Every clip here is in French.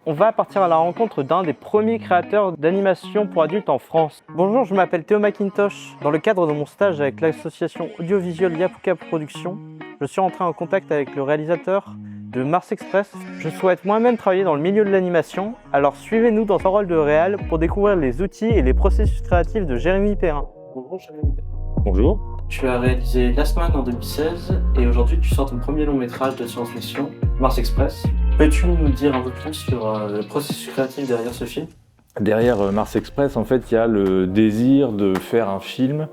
On va partir à la rencontre d'un des premiers créateurs d'animation pour adultes en France. Bonjour, je m'appelle Théo McIntosh. Dans le cadre de mon stage avec l'association audiovisuelle Yapuka Productions, je suis entré en contact avec le réalisateur de Mars Express. Je souhaite moi-même travailler dans le milieu de l'animation, alors suivez-nous dans son rôle de réal pour découvrir les outils et les processus créatifs de Jérémy Perrin. Bonjour Jérémy Perrin. Bonjour. Tu as réalisé Last Man en 2016 et aujourd'hui tu sors ton premier long métrage de science-fiction, Mars Express. Peux-tu nous dire un peu plus sur le processus créatif derrière ce film ? Derrière Mars Express, en fait, il y a le désir de faire un film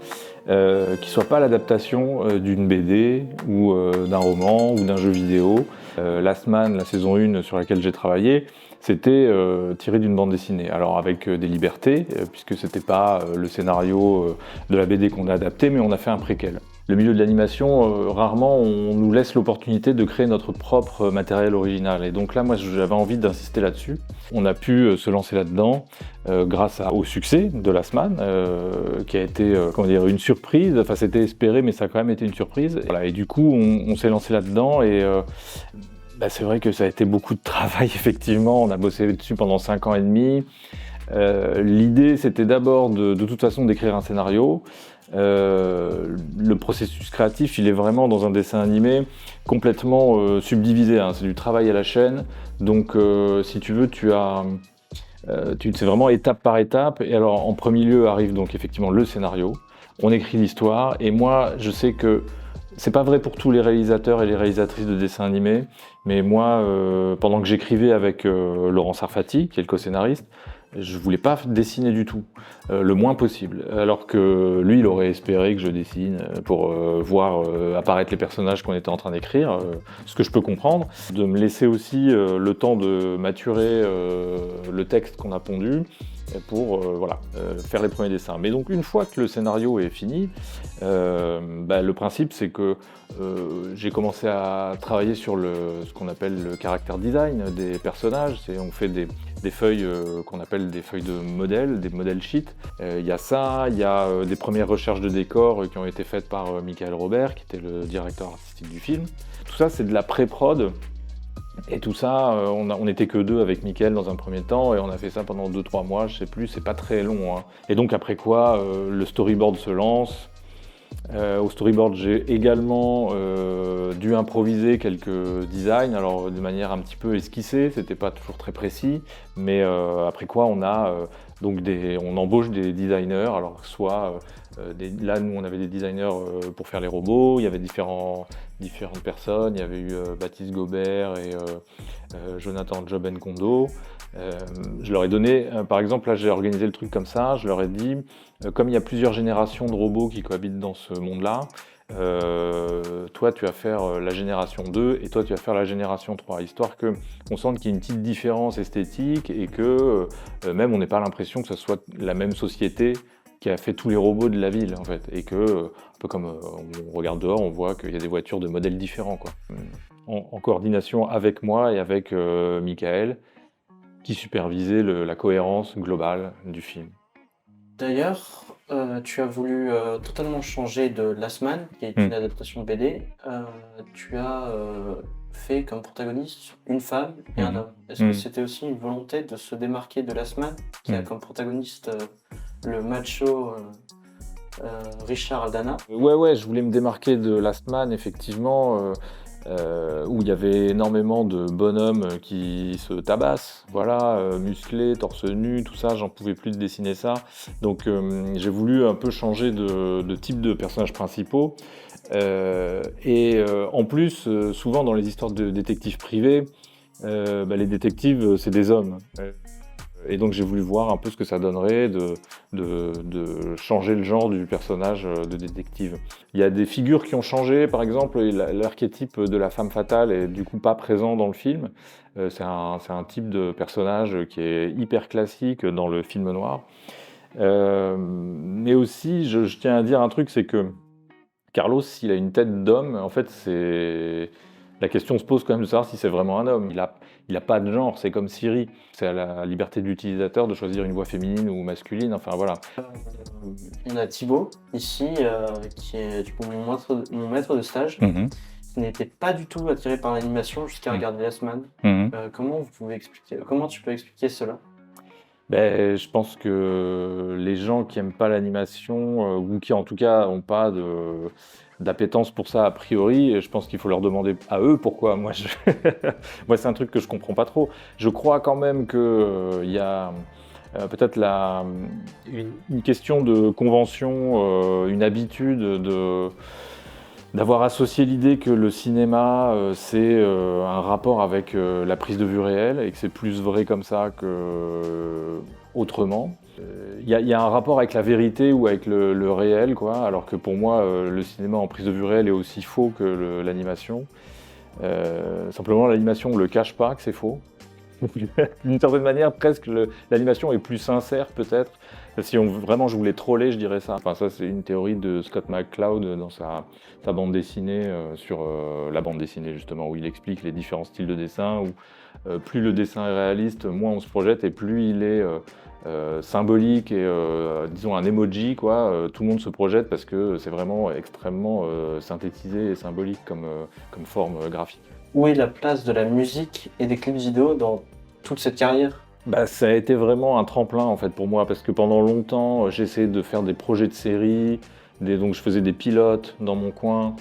qui soit pas l'adaptation d'une BD ou d'un roman ou d'un jeu vidéo. Last Man, la saison 1 sur laquelle j'ai travaillé, c'était tiré d'une bande dessinée. Alors avec des libertés, puisque c'était pas le scénario de la BD qu'on a adapté, mais on a fait un préquel. Le milieu de l'animation, rarement on nous laisse l'opportunité de créer notre propre matériel original. Et donc là, moi, j'avais envie d'insister là-dessus. On a pu se lancer là-dedans grâce au succès de Last Man, qui a été une surprise. Enfin, c'était espéré, mais ça a quand même été une surprise. Voilà, et du coup, on s'est lancé là-dedans et c'est vrai que ça a été beaucoup de travail, effectivement. On a bossé dessus pendant 5 ans et demi. L'idée, c'était d'abord de toute façon d'écrire un scénario. Le processus créatif, il est vraiment dans un dessin animé complètement subdivisé, hein. C'est du travail à la chaîne, donc si tu veux, c'est vraiment étape par étape. Et alors en premier lieu arrive donc effectivement le scénario, on écrit l'histoire, et moi je sais que c'est pas vrai pour tous les réalisateurs et les réalisatrices de dessins animés, mais moi, pendant que j'écrivais avec Laurent Sarfati, qui est le co-scénariste, je voulais pas dessiner du tout, le moins possible. Alors que lui, il aurait espéré que je dessine pour voir apparaître les personnages qu'on était en train d'écrire, ce que je peux comprendre. De me laisser aussi le temps de maturer le texte qu'on a pondu pour faire les premiers dessins. Mais donc une fois que le scénario est fini, le principe c'est que j'ai commencé à travailler sur ce qu'on appelle le character design des personnages. On fait des feuilles qu'on appelle des feuilles de modèles, des modèles sheets. Il y a ça, il y a des premières recherches de décors qui ont été faites par Michael Robert, qui était le directeur artistique du film. Tout ça, c'est de la pré-prod. Et tout ça, on n'était que 2 avec Michael dans un premier temps, et on a fait ça pendant 2-3 mois, je sais plus, c'est pas très long, hein. Et donc après quoi, le storyboard se lance. Au storyboard, j'ai également dû improviser quelques designs, alors de manière un petit peu esquissée, c'était pas toujours très précis, mais après quoi on a on embauche des designers, alors soit là nous on avait des designers pour faire les robots, il y avait différentes personnes, il y avait eu Baptiste Gobert et Jonathan Job-Nkondo. Je leur ai donné, par exemple, là j'ai organisé le truc comme ça, je leur ai dit, comme il y a plusieurs générations de robots qui cohabitent dans ce monde-là, toi tu vas faire la génération 2 et toi tu vas faire la génération 3, histoire qu'on sente qu'il y a une petite différence esthétique et que même on n'ait pas l'impression que ce soit la même société qui a fait tous les robots de la ville en fait, et que, un peu comme on regarde dehors, on voit qu'il y a des voitures de modèles différents, quoi. En coordination avec moi et avec Michael, qui supervisait la cohérence globale du film. D'ailleurs, tu as voulu totalement changer de Last Man, qui est une adaptation de BD. Tu as fait comme protagoniste une femme et un homme. Est-ce que c'était aussi une volonté de se démarquer de Last Man, qui a comme protagoniste le macho Richard Aldana ? Ouais, je voulais me démarquer de Last Man, effectivement, où il y avait énormément de bonhommes qui se tabassent, voilà, musclés, torse nu, tout ça, j'en pouvais plus de dessiner ça. Donc j'ai voulu un peu changer de type de personnages principaux. En plus, souvent dans les histoires de détectives privés, les détectives, c'est des hommes. Et donc j'ai voulu voir un peu ce que ça donnerait de changer le genre du personnage de détective. Il y a des figures qui ont changé, par exemple l'archétype de la femme fatale est du coup pas présent dans le film. C'est un type de personnage qui est hyper classique dans le film noir. Mais aussi, je tiens à dire un truc, c'est que Carlos, il a une tête d'homme, en fait la question se pose quand même de savoir si c'est vraiment un homme. Il a pas de genre, c'est comme Siri. C'est à la liberté de l'utilisateur de choisir une voix féminine ou masculine, enfin voilà. On a Thibaut, ici, qui est du coup mon maître de stage. qui n'étaient pas du tout attirés par l'animation jusqu'à regarder Last Man. Comment tu peux expliquer cela? Ben, je pense que les gens qui aiment pas l'animation, ou qui en tout cas n'ont pas d'appétence pour ça a priori, je pense qu'il faut leur demander à eux pourquoi. Moi, c'est un truc que je comprends pas trop. Je crois quand même que il y a peut-être une question de convention, une habitude d'avoir associé l'idée que le cinéma, c'est un rapport avec la prise de vue réelle et que c'est plus vrai comme ça que autrement. Il y a un rapport avec la vérité ou avec le réel, quoi, alors que pour moi, le cinéma en prise de vue réelle est aussi faux que l'animation. Simplement, l'animation ne le cache pas que c'est faux. D'une certaine manière, presque l'animation est plus sincère peut-être. Si vraiment je voulais troller, je dirais ça. Enfin, ça c'est une théorie de Scott McCloud dans sa bande dessinée, sur la bande dessinée justement, où il explique les différents styles de dessin, où plus le dessin est réaliste, moins on se projette, et plus il est symbolique et disons un emoji, quoi, tout le monde se projette parce que c'est vraiment extrêmement synthétisé et symbolique comme forme graphique. Où est la place de la musique et des clips vidéo dans toute cette carrière? Bah, ça a été vraiment un tremplin en fait pour moi, parce que pendant longtemps j'ai essayé de faire des projets de série, donc je faisais des pilotes dans mon coin,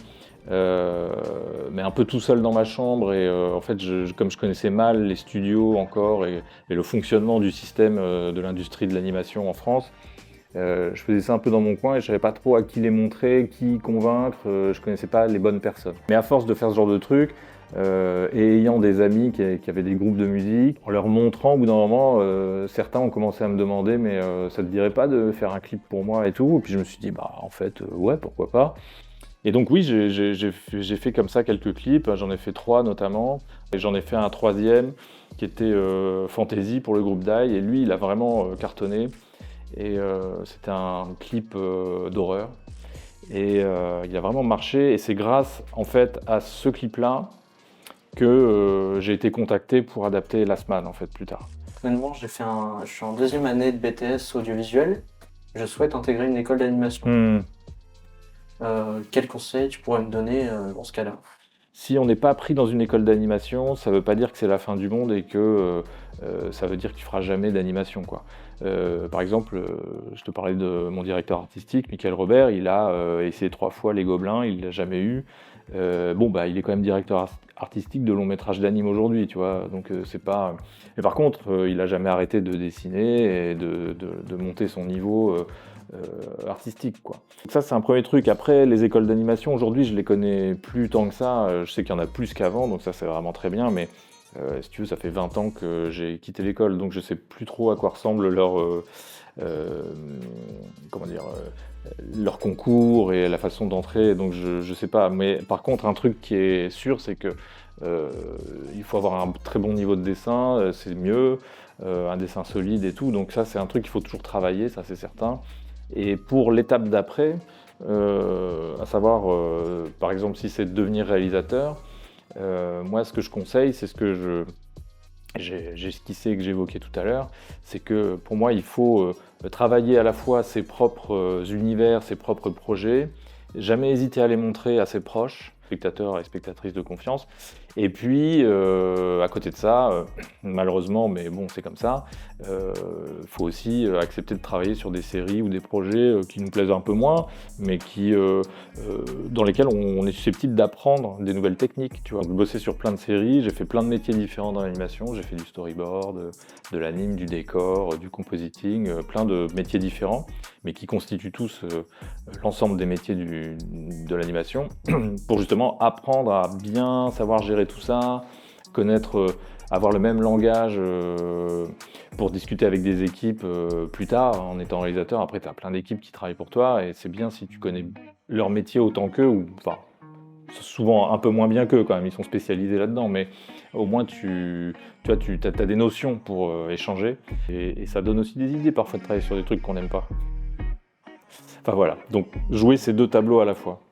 mais un peu tout seul dans ma chambre, et en fait comme je connaissais mal les studios encore et le fonctionnement du système de l'industrie de l'animation en France, je faisais ça un peu dans mon coin et je savais pas trop à qui les montrer, qui convaincre, je connaissais pas les bonnes personnes. Mais à force de faire ce genre de truc, et ayant des amis qui avaient des groupes de musique, en leur montrant, au bout d'un moment, certains ont commencé à me demander mais ça te dirait pas de faire un clip pour moi et tout, et puis je me suis dit bah en fait ouais, pourquoi pas. Et donc oui, j'ai fait comme ça quelques clips, j'en ai fait 3 notamment, et j'en ai fait un 3e qui était Fantasy pour le groupe Dai, et lui il a vraiment cartonné, et c'était un clip d'horreur, et il a vraiment marché, et c'est grâce en fait à ce clip-là que j'ai été contacté pour adapter Last Man en fait plus tard. Maintenant, je suis en 2e année de BTS audiovisuel. Je souhaite intégrer une école d'animation. Quel conseil tu pourrais me donner dans ce cas-là? Si on n'est pas pris dans une école d'animation, ça ne veut pas dire que c'est la fin du monde et que ça veut dire que tu feras jamais d'animation, quoi. Par exemple, je te parlais de mon directeur artistique, Michael Robert, il a essayé 3 fois Les Gobelins, il ne l'a jamais eu. Bon, bah, il est quand même directeur artistique de long métrage d'anime aujourd'hui, tu vois, donc c'est pas... Mais par contre, il n'a jamais arrêté de dessiner et de monter son niveau artistique, quoi. Donc ça, c'est un premier truc. Après, les écoles d'animation, aujourd'hui, je les connais plus tant que ça. Je sais qu'il y en a plus qu'avant, donc ça, c'est vraiment très bien, mais si tu veux, ça fait 20 ans que j'ai quitté l'école, donc je sais plus trop à quoi ressemble leur concours et la façon d'entrer, donc je sais pas. Mais par contre, un truc qui est sûr, c'est que il faut avoir un très bon niveau de dessin, c'est mieux, un dessin solide et tout, donc ça c'est un truc qu'il faut toujours travailler, ça c'est certain. Et pour l'étape d'après, à savoir par exemple si c'est de devenir réalisateur, moi ce que je conseille, c'est ce que j'ai esquissé et que j'évoquais tout à l'heure, c'est que pour moi il faut travailler à la fois ses propres univers, ses propres projets, jamais hésiter à les montrer à ses proches, spectateurs et spectatrices de confiance. Et puis, à côté de ça, malheureusement, mais bon, c'est comme ça, faut aussi accepter de travailler sur des séries ou des projets qui nous plaisent un peu moins, mais dans lesquels on est susceptible d'apprendre des nouvelles techniques. Tu vois. J'ai bossé sur plein de séries, j'ai fait plein de métiers différents dans l'animation, j'ai fait du storyboard, de l'anime, du décor, du compositing, plein de métiers différents, mais qui constituent tous l'ensemble des métiers de l'animation, pour justement apprendre à bien savoir gérer tout ça, connaître, avoir le même langage pour discuter avec des équipes plus tard, en étant réalisateur. Après, tu as plein d'équipes qui travaillent pour toi, et c'est bien si tu connais leur métier autant qu'eux, ou enfin, souvent un peu moins bien qu'eux quand même, ils sont spécialisés là-dedans, mais au moins tu as des notions pour échanger, et ça donne aussi des idées parfois de travailler sur des trucs qu'on n'aime pas. Enfin voilà, donc jouer ces 2 tableaux à la fois.